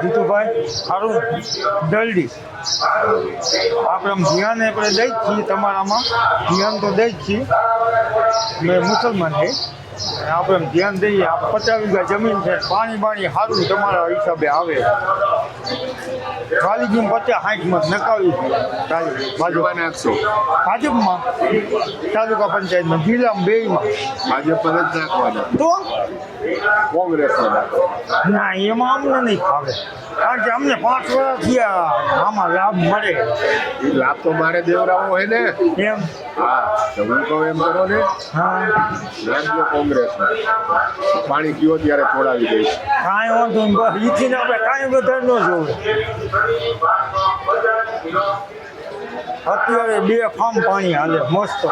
જીતુભાઈ સારું જલ્દી આપણે આમ ધ્યાન આપણે દઈ જ છીએ તમારામાં ધ્યાન તો દઈ જ છીએ મેં મુસલમાન છે આપણે આમ ધ્યાન દઈએ આ 50 વીઘા જમીન છે પાણી સારું તમારા હિસાબે આવે ખાલી જેમ 50-60 માં નકાવી ભાજપમાં તાલુકા પંચાયતમાં જિલ્લામાં બેયમાં ભાજપ પર જ નાખવાના તો કોંગ્રેસમાં ના એમાં અમને નહીં ફાવે કારણ કે અમને 5 વર્ષ થયા આમાં લાભ મળે એ લાભ તો મારે દેવરાવો હોય ને એમ હા તો હું કહું એમ કરો ને હા નાખજો કોંગ્રેસમાં પાણી કયો ત્યારે છોડાવી દઈશ કાંઈ વાંધો નહીં બસ ઈથી આપણે કાંઈ વધારે ન જોવે અત્યારે 2 ફાર્મ પાણી હાલે મસ્ત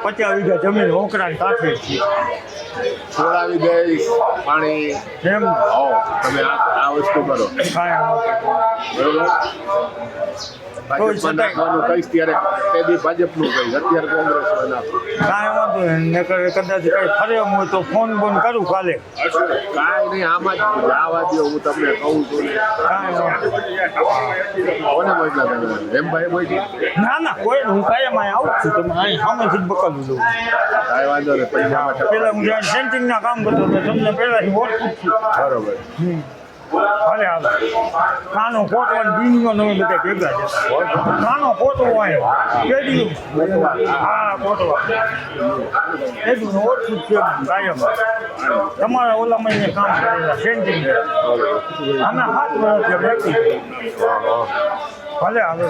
50 વીઘા જમીન ઓકરાને કાંઠે છીએ છોડાવી દઈશ પાણી એમ આવો તમે આ વસ્તુ કરો કાંઈ બરોબર ભાજપમાં નાખવાનું કહીશ ત્યારે તે દી ભાજપનું કહીશ અત્યારે કોંગ્રેસમાં નાખો કાંઈ વાંધો નહીં નકર કદાચ કંઈ ફરે એમ હોય તો ફોન બોન કરું કાલે કાંઈ નહીં આમાં જ આવા દો હું તમને કહું છું ને કાંઈ વાંધો કોને મોકલા તમે રેમભાઈ મોકલી ના કોઈ હું કાયમ અહીં આવું છું તમે અહીં સામેથી જ બકલું લઉં કાંઈ વાંધો નહીં પૈસા માટે પેલા હું જ્યાં સેન્ટિંગના કામ કરતો હતો તમને પહેલાંથી ઓળખું જ છું બરોબર હાલે નાનો કોટવાનો બીંગો તમે બધા ભેગા છે નાનો કોટવો હોય કેડી હા કોટવા એટલું ઓછું છે કાયમ તમારા ઓલા મહિને કામ કરેલા સેન્ટિંગ અમે 7 વર્ષથી ભલે આવે